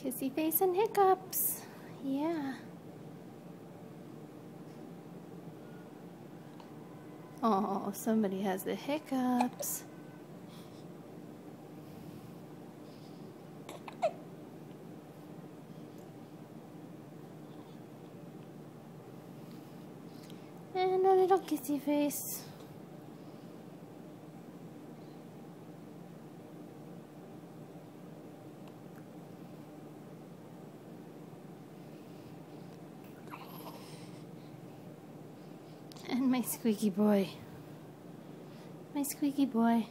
Kissy face and hiccups. Yeah. Oh, somebody has the hiccups. And a little kissy face. And my squeaky boy. My squeaky boy.